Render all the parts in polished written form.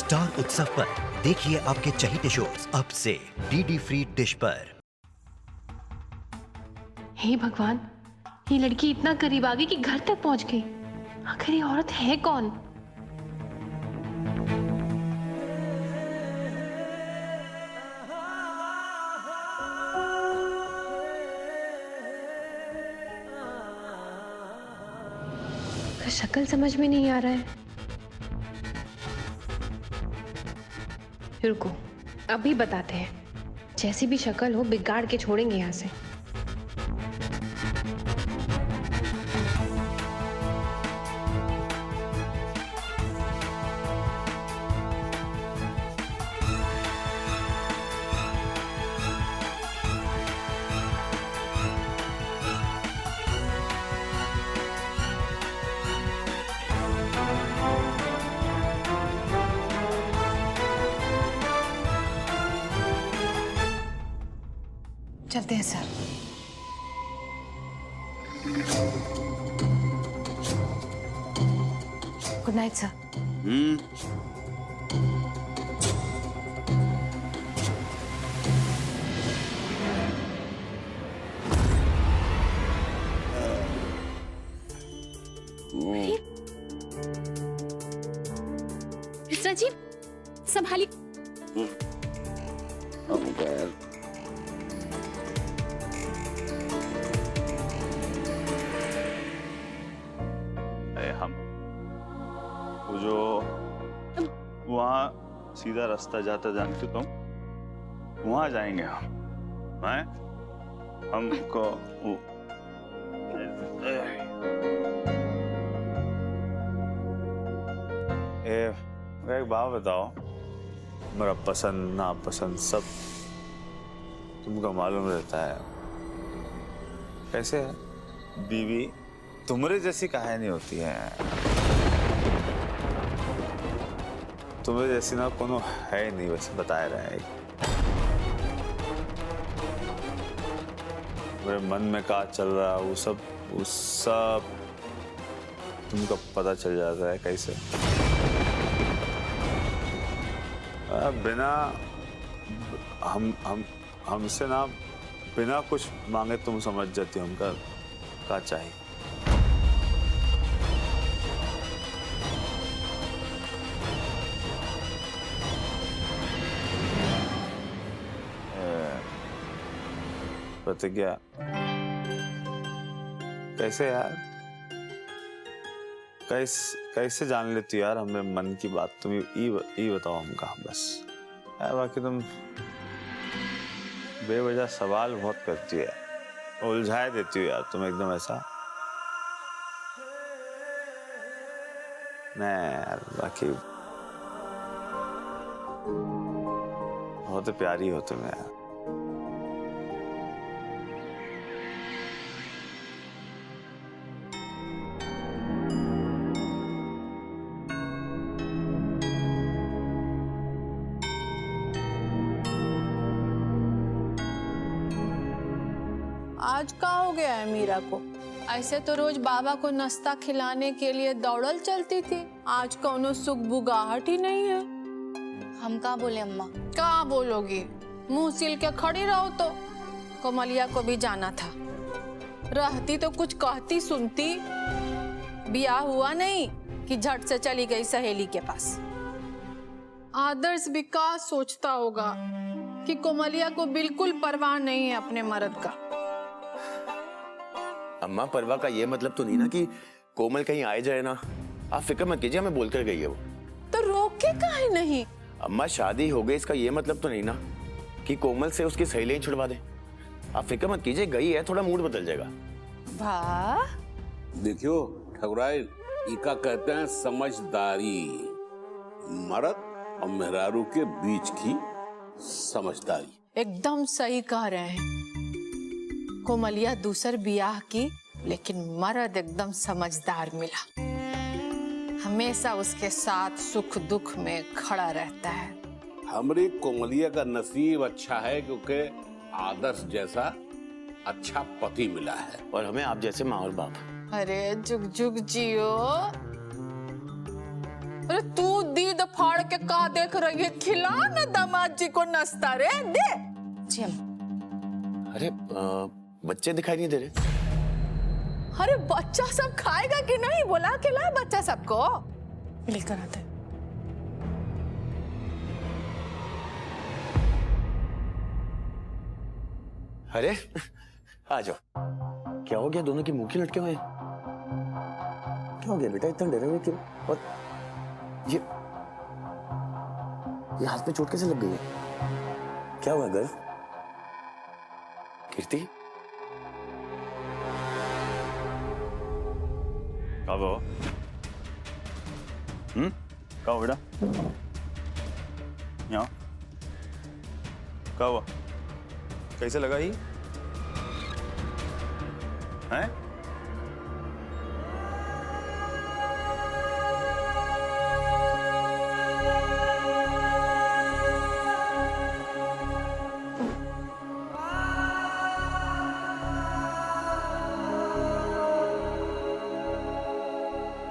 Star उत्सव पर देखिए आपके चहीते शोज अब से डीडी फ्री डिश पर। हे भगवान, ये लड़की इतना करीब आ गई कि घर तक पहुंच गई। आखिर ये औरत है कौन? शक्ल समझ में नहीं आ रहा है। रुको, अभी बताते हैं। जैसी भी शक्ल हो बिगाड़ के छोड़ेंगे यहाँ से। चलते हैं sir. Good night sir. Mister जी संभाली। हम वो जो वहाँ सीधा रास्ता जाता जानते तुम, वहाँ जाएंगे हम। हैं? हमको एक बात बताओ, मेरा पसंद नापसंद सब तुमको मालूम रहता है। कैसे है बीवी तुम्हारे जैसी काहे नहीं होती है? तुम्हें जैसी ना कोनो है नहीं, वैसे बताया रहा है। मेरे मन में क्या चल रहा है वो सब तुमको पता चल जाता है। कैसे बिना हमसे ना बिना कुछ मांगे तुम समझ जाती हो हमका क्या चाहिए। प्रतिज्ञा कैसे यार, कैसे जान लेती यार हमें मन की बात? तुम ये बताओ हमका बस यार। बाकी तुम बेवजह सवाल बहुत करती है, उलझाए देती हो यार तुम एकदम ऐसा। नहीं यार, बाकी बहुत प्यारी हो तुम यार। आज का हो गया है मीरा को? ऐसे तो रोज बाबा को नाश्ता खिलाने के लिए दौड़ल चलती थी, आज कौनो सुख बुगाहट ही नहीं है। हम कहाँ बोले अम्मा? कहाँ बोलोगी, मुंह सिल के खड़ी रहो। तो कोमलिया को भी जाना था, रहती तो कुछ कहती सुनती। ब्याह हुआ नहीं कि झट से चली गई सहेली के पास। आदर्श भी क्या सोचता होगा कि कोमलिया को बिल्कुल परवाह नहीं है अपने मर्द का। अम्मा परवाह का ये मतलब तो नहीं ना कि कोमल कहीं आए जाए ना। आप फिक्र मत कीजिए, हमें बोल कर गई है वो। तो रोके काहे नहीं? अम्मा शादी हो गई इसका ये मतलब तो नहीं ना कि कोमल से उसकी सहेली ही छुड़वा दे। आप फिक्र मत कीजिए, गई है, थोड़ा मूड बदल जाएगा। वाह, देखियो ठकुराई, इका कहते हैं समझदारी। मर्द और मेहरारू के बीच की समझदारी। एकदम सही कह रहे हैं। कोमलिया दूसर ब्याह की, लेकिन मर्द एकदम समझदार मिला। हमेशा उसके साथ सुख दुख में खड़ा रहता है। हमारी कोमलिया का नसीब अच्छा है क्योंकि आदर्श जैसा अच्छा पति मिला है और हमें आप जैसे माँ और बाप। अरे जुग जुग जियो। अरे तू दीद फाड़ के कहा देख रही है? खिला ना दामाद जी को नाश्ता रे, दे। जी अम्मा। अरे बच्चे दिखाई नहीं दे रहे। अरे बच्चा सब खाएगा कि नहीं? बोला खिला बच्चा सबको। लेकर आते। अरे आ जाओ। क्या हो गया? दोनों की मुंह क्यों लटके हुए हैं? क्या हो गया बेटा, इतना डरे हुए क्यों? और ये हाथ में चोट कैसे लग गई है? क्या हुआ गर्व? कीर्ति कब हो? कब हो बेटा? यहाँ कब हुआ? कैसे लगा ही? हैं?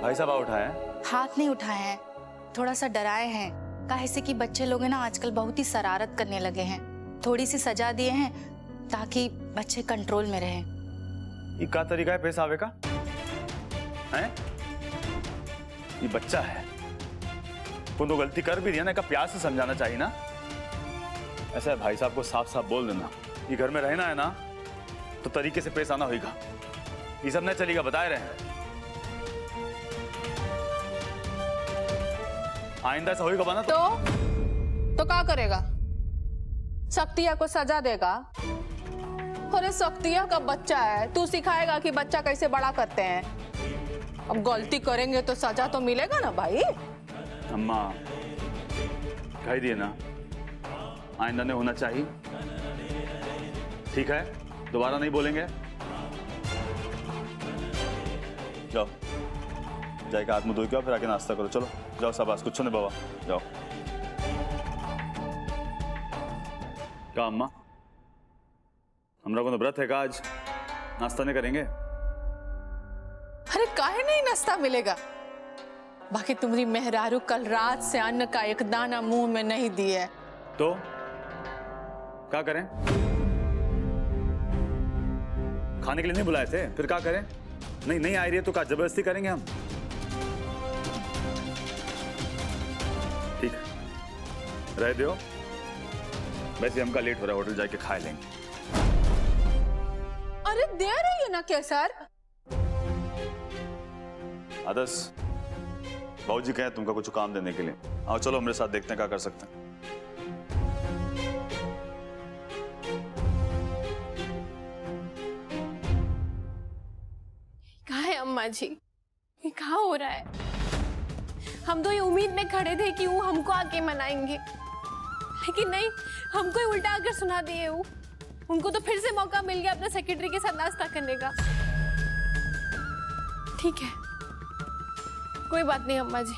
भाई साहब उठाए हैं? हाथ नहीं उठाए हैं, थोड़ा सा डराए हैं। काहे से कि बच्चे लोग हैं ना आजकल बहुत ही शरारत करने लगे हैं। थोड़ी सी सजा दिए हैं ताकि बच्चे कंट्रोल में रहें। ये क्या तरीका है पेश आवे का? हैं? ये बच्चा है, तो गलती कर भी दिया ना, का प्यार से समझाना चाहिए ना। ऐसा है भाई साहब को साफ साफ बोल देना, ये घर में रहना है ना तो तरीके से पेश आना होगा। ये सब नहीं चलेगा, बताए रहे हैं। आइंदा ऐसा होगा बना तो क्या करेगा? शक्तिया को सजा देगा? अरे शक्तिया का बच्चा है, तू सिखाएगा कि बच्चा कैसे बड़ा करते हैं। अब गलती करेंगे तो सजा तो मिलेगा ना भाई। अम्मा कह दिए ना, आइंदा नहीं होना चाहिए, ठीक है? दोबारा नहीं बोलेंगे। जाओ जाएगा, हाथ मुंह धो के फिर आके नाश्ता करो। चलो जाओ, शाबाश, कुछ नहीं बाबा, जाओ। क्या अम्मा, हमरा को तो व्रत है का, आज नाश्ता नहीं करेंगे? अरे काहे नहीं नाश्ता मिलेगा? बाकी तुम्हारी मेहरारू कल रात से अन्न का एक दाना मुंह में नहीं दी है। तो क्या करें? खाने के लिए नहीं बुलाए थे, फिर क्या करें? नहीं आ रही है तो क्या जबरदस्ती करेंगे हम? ठीक है, रह दो। वैसे हमका लेट हो रहा है, होटल जाके खा लेंगे। अरे दे रही है ना केसर। आदर्श बाबूजी कहे तुमको कुछ काम देने के लिए। आओ चलो हमारे साथ, देखते हैं क्या कर सकते हैं। कहाँ है अम्मा जी? ये कहाँ हो रहा है? हम तो ये उम्मीद में खड़े थे कि वो हमको आके मनाएंगे, लेकिन नहीं, हमको ही उल्टा आकर सुना दिए। वो उनको तो फिर से मौका मिल गया अपने सेक्रेटरी के साथ नाश्ता करने का। ठीक है, कोई बात नहीं अम्मा जी,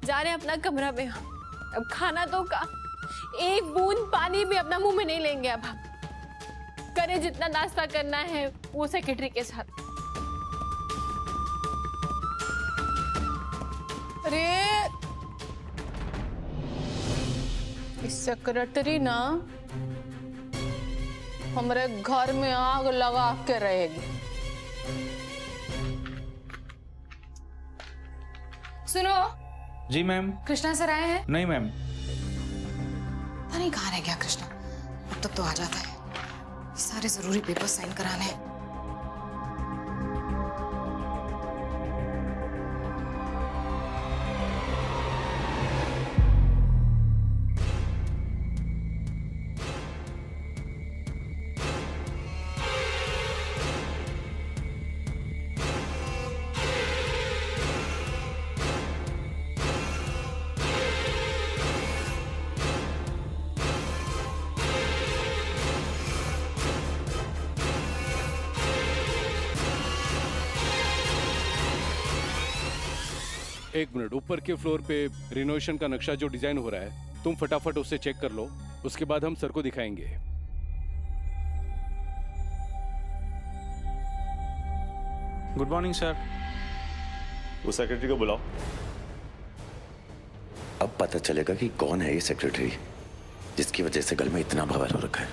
जा रहे हैं अपना कमरा में। अब खाना तो का एक बूंद पानी भी अपना मुंह में नहीं लेंगे। अब हम करें जितना नाश्ता करना है वो सेक्रेटरी के साथ। अरे इस सेक्रेटरी ना हमारे घर में आग लगा के रहेगी। सुनो, जी मैम। कृष्णा सर आए हैं? नहीं मैम। पता नहीं कहाँ रह गया कृष्णा, अब तक तो आ जाता है। सारे जरूरी पेपर साइन कराने हैं। एक मिनट, ऊपर के फ्लोर पे रिनोवेशन का नक्शा जो डिजाइन हो रहा है, तुम फटाफट उसे चेक कर लो, उसके बाद हम सर को दिखाएंगे। Good morning sir. वो सेक्रेटरी को बुलाओ, पता चलेगा कि कौन है ये सेक्रेटरी जिसकी वजह से गल में इतना बवाल हो रखा है।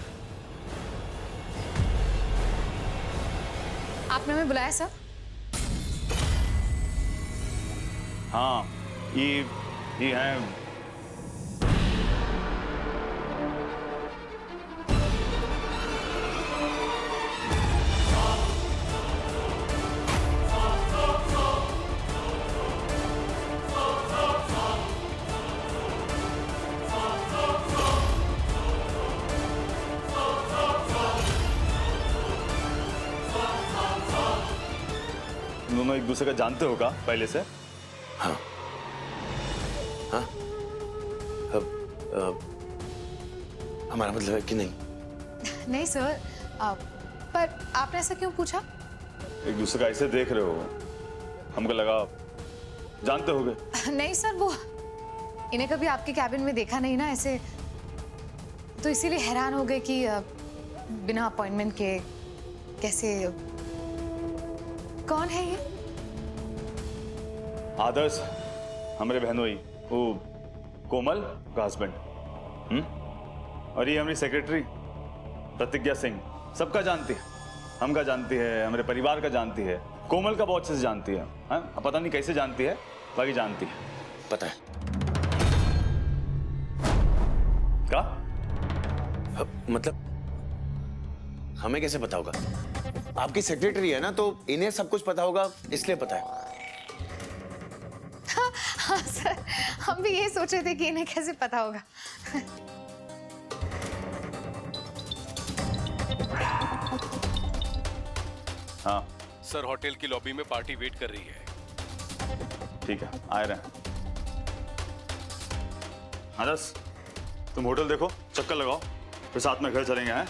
आपने हमें बुलाया सर? हाँ, ये हैं। तुम दोनों एक दूसरे का जानते हो क्या पहले से? हाँ हाँ, हमारा मतलब है कि नहीं। नहीं सर, पर आपने ऐसा क्यों पूछा? एक दूसरे का ऐसे देख रहे हो, हमको लगा जानते होगे। नहीं सर, वो इन्हें कभी आपके कैबिन में देखा नहीं ना ऐसे, तो इसीलिए हैरान हो गए कि बिना अपॉइंटमेंट के कैसे। कौन है ये? आदर्श, हमारे बहनोई, वो कोमल का हस्बैंड। और ये हमारी सेक्रेटरी प्रतिज्ञा सिंह। सबका जानती है, हमका जानती है, हमारे परिवार का जानती है, कोमल का बहुत अच्छे से जानती है। हाँ, पता नहीं कैसे जानती है, बाकी जानती है। पता है क्या? मतलब हमें कैसे पता होगा? आपकी सेक्रेटरी है ना, तो इन्हें सब कुछ पता होगा, इसलिए पता है। हाँ सर, हम भी ये सोच रहे थे कि इन्हें कैसे पता होगा। हाँ सर, होटल की लॉबी में पार्टी वेट कर रही है। ठीक है, आ रहे हैं। आदर्श, तुम होटल देखो, चक्कर लगाओ, फिर साथ में घर चलेंगे। हैं?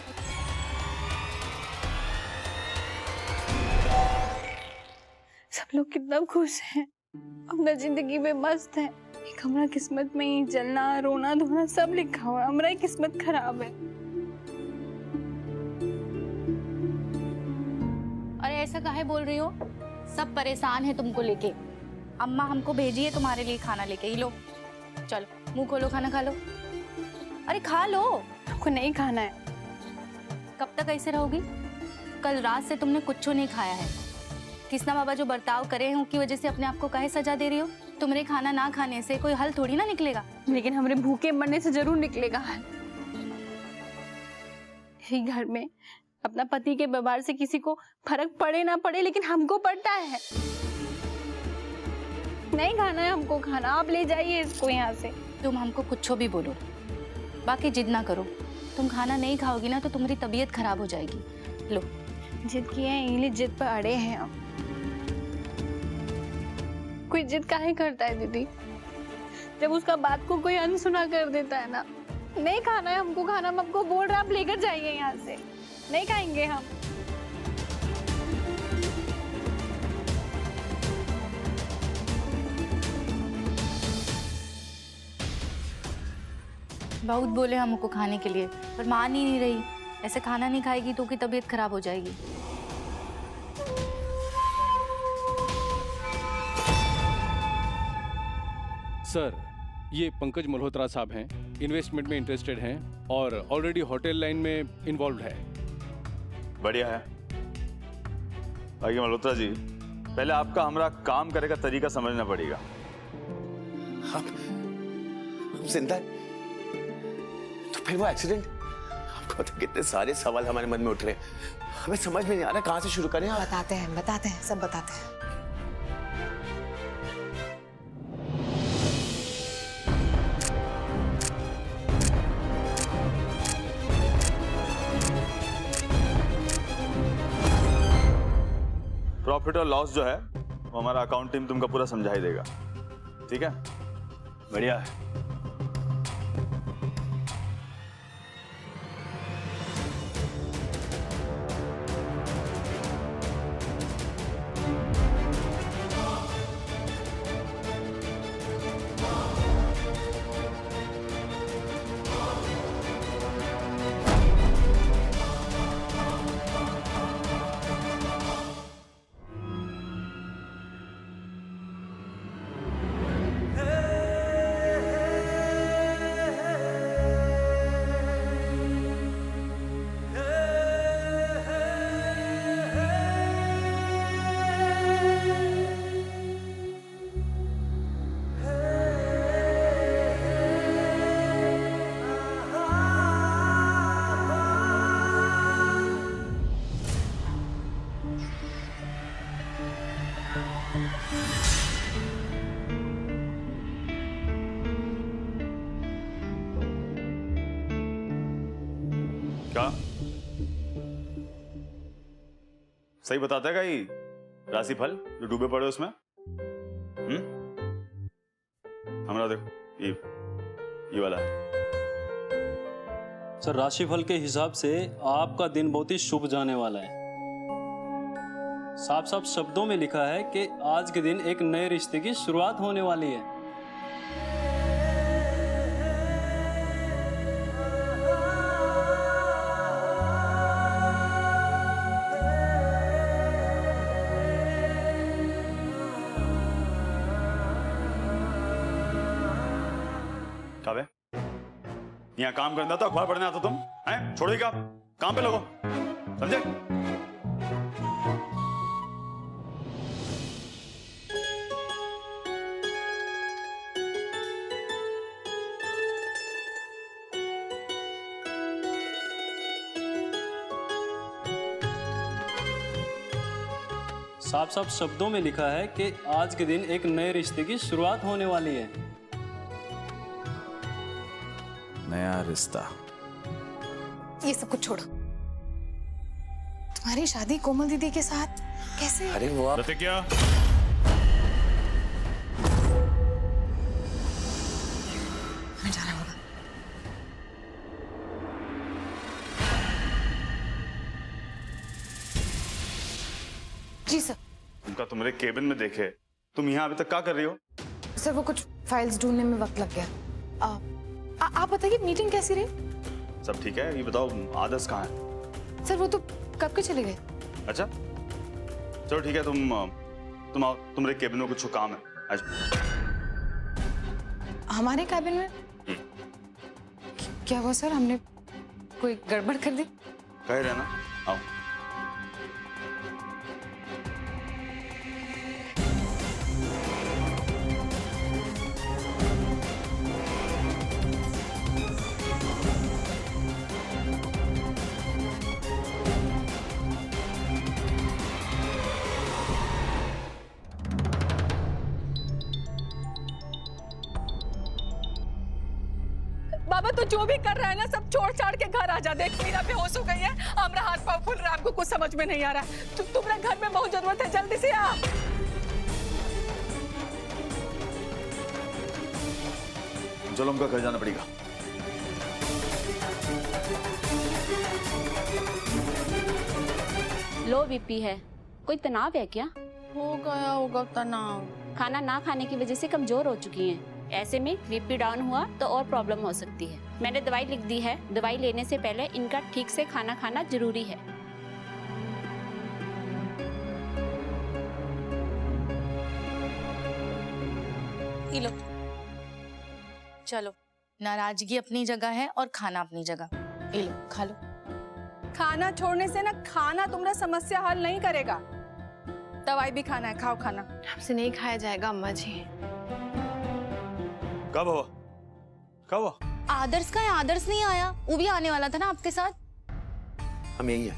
सब लोग कितना खुश हैं, अपना जिंदगी में मस्त है। एक हमारा किस्मत में ही जलना, रोना, धोना सब लिखा हुआ है। हमारा किस्मत खराब है। अरे ऐसा काहे बोल रही हो? सब परेशान है तुमको लेके। अम्मा हमको भेजी है तुम्हारे लिए खाना लेके। ही लो, चलो मुंह खोलो, खाना खा लो। अरे खा लो। हमको नहीं खाना है। कब तक ऐसे रहोगी? कल रात से तुमने कुछ नहीं खाया है। कृष्णा बाबा जो बर्ताव करे हैं उनकी वजह से अपने आप को काहे सजा दे रही हो? तुम्हारे खाना ना खाने से कोई हल थोड़ी ना निकलेगा। लेकिन हमारे भूखे मरने से जरूर निकलेगा हल। यही घर में अपना पति के व्यवहार से किसी को फर्क पड़े ना पड़े, लेकिन हमको पड़ता है। नहीं खाना है हमको खाना, आप ले जाइए इसको यहाँ से। तुम हमको कुछ भी बोलो, बाकी जिद ना करो। तुम खाना नहीं खाओगी ना तो तुम्हारी तबीयत खराब हो जाएगी। लो। जिद किए हैं, इन्हें जिद पर अड़े हैं आप। कोई जिद काहे करता है दीदी, जब उसका बात को कोई अनसुना कर देता है ना। नहीं खाना है हमको खाना, हम आपको बोल रहे हैं, आप लेकर जाइए यहाँ से। नहीं खाएंगे हम। बहुत बोले हमको खाने के लिए, पर मान ही नहीं रही। ऐसे खाना नहीं खाएगी तो उसकी तबीयत खराब हो जाएगी। सर, ये पंकज मल्होत्रा साहब हैं, इन्वेस्टमेंट में इंटरेस्टेड हैं और ऑलरेडी होटल लाइन में इन्वॉल्व है। बढ़िया है। बाकी मल्होत्रा जी, पहले आपका हमारा काम करे का तरीका समझना पड़ेगा। आप जिंदा है तो फिर वो एक्सीडेंट? आपको तो कितने सारे सवाल हमारे मन में उठ रहे हैं, हमें समझ में नहीं आ रहा कहाँ से शुरू करें। बताते हैं, सब बताते हैं। प्रॉफिट और लॉस जो है वो हमारा अकाउंट टीम तुमको पूरा समझा ही देगा। ठीक है? बढ़िया है। क्या सही बताता है क्या ये राशिफल जो डूबे पड़े उसमें? हमारा देखो ये वाला है। सर राशिफल के हिसाब से आपका दिन बहुत ही शुभ जाने वाला है। साफ साफ शब्दों में लिखा है कि आज के दिन एक नए रिश्ते की शुरुआत होने वाली है। काबे यहाँ काम करना था, अखबार पढ़ने आता तुम हैं? छोड़ो ही काम पे लगो, समझे? साफ साफ शब्दों में लिखा है कि आज के दिन एक नए रिश्ते की शुरुआत होने वाली है। नया रिश्ता। ये सब कुछ छोड़ो। तुम्हारी शादी कोमल दीदी के साथ कैसे? अरे वो आप प्रतिज्ञा, हमें जाना होगा। जी सर। उनका तुम्हारे केबिन में देखे, तुम यहाँ अभी तक क्या कर रही हो? सर वो कुछ फाइल्स ढूंढने में वक्त लग गया। आप बताइए मीटिंग कैसी रही? सब ठीक है, ये बताओ आदर्श कहाँ है? सर वो तो कब के चले गए। अच्छा चलो ठीक है, तुम आओ, तुम्हारे केबिन में कुछ काम है आज। हमारे कैबिन में क्या हुआ सर? हमने कोई गड़बड़ कर दी? कह रहे ना, आओ। बाबा तो जो भी कर रहा है ना सब छोड़ छाड़ के घर आ जा। देख मीरा बेहोश हो गई है, हमारा हाथ पाँव फूल रहा है, हमको कुछ समझ में नहीं आ रहा है। तुम्हारे घर में बहुत जरूरत है, जल्दी से आ। चलो हमको घर जाना पड़ेगा। लो बीपी है, कोई तनाव है क्या? हो गया होगा तनाव। खाना ना खाने की वजह से कमजोर हो चुकी हैं। ऐसे में बीपी डाउन हुआ तो और प्रॉब्लम हो सकती है। मैंने दवाई लिख दी है, दवाई लेने से पहले इनका ठीक से खाना खाना जरूरी है। ये लो। चलो, नाराजगी अपनी जगह है और खाना अपनी जगह। ये लो, खा लो। खाना छोड़ने से ना खाना तुम्हारा समस्या हल नहीं करेगा। दवाई भी खाना है, खाओ खाना। हमसे नहीं खाया जाएगा अम्मा जी। कब हुआ? कब हुआ? आदर्श का है, आदर्श नहीं आया। वो भी आने वाला था ना आपके साथ। हम यही हैं।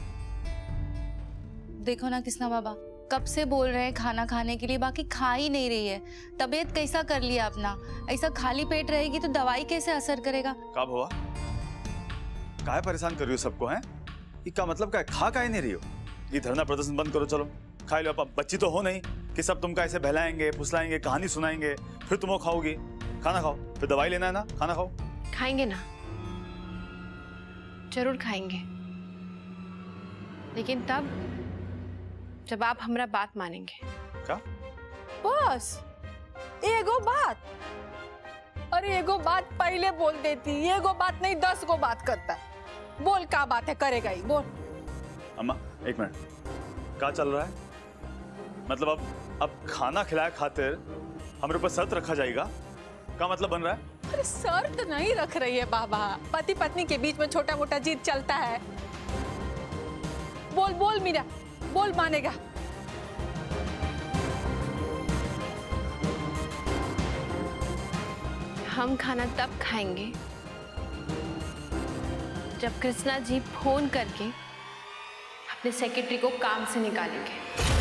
देखो ना कृष्णा बाबा, कब से बोल रहे हैं खाना खाने के लिए, बाकी खा ही नहीं रही है। तबीयत कैसा कर लिया अपना? ऐसा खाली पेट रहेगी तो दवाई कैसे असर करेगा? कब हुआ? काहे परेशान कर रही हो सबको हैं? ये का मतलब क्या है? खा काहे नहीं रही हो? ये धरना प्रदर्शन बंद करो, चलो खा लो। अब बच्ची तो हो नहीं कि सब तुमका ऐसे बहलाएंगे, फुसलाएंगे, कहानी सुनाएंगे, फिर तुम वो खाओगी। खाना खाओ, फिर दवाई लेना है ना, खाना खाओ। खाएंगे ना, जरूर खाएंगे, लेकिन तब जब आप हमारा बात मानेंगे। क्या? बस एगो बात। अरे एगो बात पहले बोल देती, एगो बात नहीं 10 गो बात करता। बोल क्या बात है, करेगा ही, बोल। अम्मा एक मिनट, क्या चल रहा है? मतलब अब खाना खिलाए खातिर हमारे ऊपर शर्त रखा जाएगा? क्या मतलब बन रहा है? अरे शर्त नहीं रख रही है बाबा, पति पत्नी के बीच में छोटा मोटा जीत चलता है। बोल बोल मीरा, बोल, मानेगा। हम खाना तब खाएंगे जब कृष्णा जी फोन करके अपने सेक्रेटरी को काम से निकालेंगे।